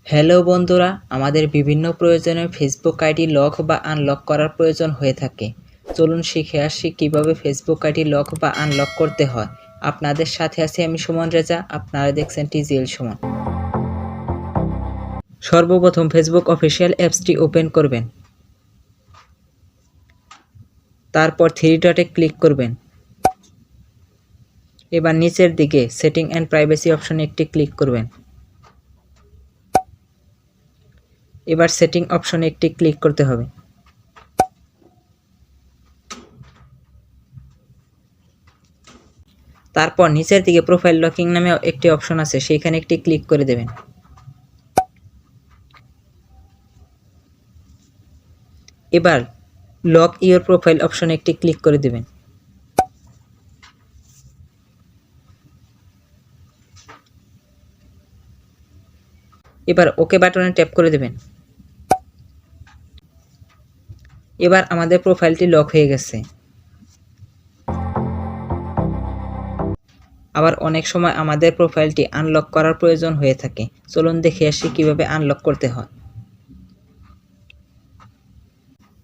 Hello বন্ধুরা, আমাদের বিভিন্ন প্রয়োজনে ফেসবুক আইডি লক বা আনলক করার প্রয়োজন হয়ে থাকে। চলুন শিখে আসি কিভাবে ফেসবুক আইডি লক বা আনলক করতে হয়। আপনাদের সাথে আছি আমি সুমন রেজা, আপনারা দেখছেন টিজিএল সুমন। সর্বপ্রথম ফেসবুক অফিসিয়াল অ্যাপসটি ওপেন করবেন। তারপর থ্রি ডটে ক্লিক করবেন। এবার নিচের দিকে সেটিং অ্যান্ড প্রাইভেসি অপশনে একটি ক্লিক করবেন। এবার সেটিং অপশনে একটি ক্লিক করতে হবে। তারপর নিচের দিকে প্রোফাইল লকিং নামে একটি অপশন আছে, সেইখানে একটি ক্লিক করে দেবেন। এবার লক ইওর প্রোফাইল অপশনে একটি ক্লিক করে দেবেন। এবার ওকে বাটনে ট্যাপ করে দেবেন। এবার আমাদের প্রোফাইলটি লক হয়ে গেছে। আবার অনেক সময় আমাদের প্রোফাইলটি আনলক করার প্রয়োজন হয়ে থাকে। চলুন দেখে আসি কিভাবে আনলক করতে হয়।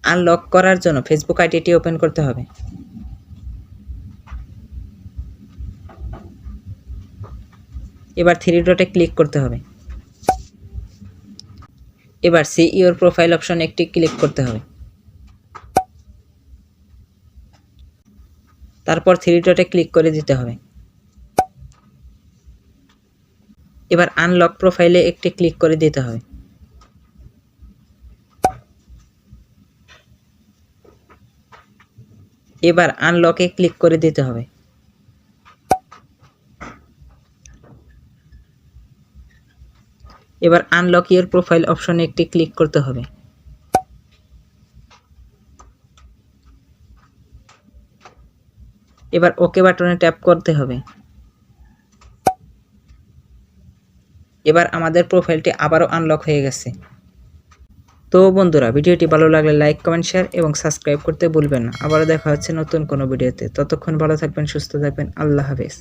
আনলক করার জন্য ফেসবুক আইডিটি ওপেন করতে হবে। এবার থ্রি ডটে ক্লিক করতে হবে। এবার সি ইওর প্রোফাইল অপশনে একটি ক্লিক করতে হবে। তারপর থ্রি ডটে ক্লিক করে দিতে হবে। এবার আনলক প্রোফাইলে একটি ক্লিক করে দিতে হবে। এবার আনলকে ক্লিক করে দিতে হবে। এবার আনলক ইওর প্রোফাইল অপশনে একটি ক্লিক করতে হবে। এবার ওকে বাটনে ট্যাপ করতে হবে। এবার আমাদের প্রোফাইলটি আবারও আনলক হয়ে গেছে। তো বন্ধুরা, ভিডিওটি ভালো লাগলে লাইক, কমেন্ট, শেয়ার এবং সাবস্ক্রাইব করতে ভুলবেন না। আবারও দেখা হচ্ছে নতুন কোনো ভিডিওতে। ততক্ষণ ভালো থাকবেন, সুস্থ থাকবেন। আল্লাহ হাফেজ।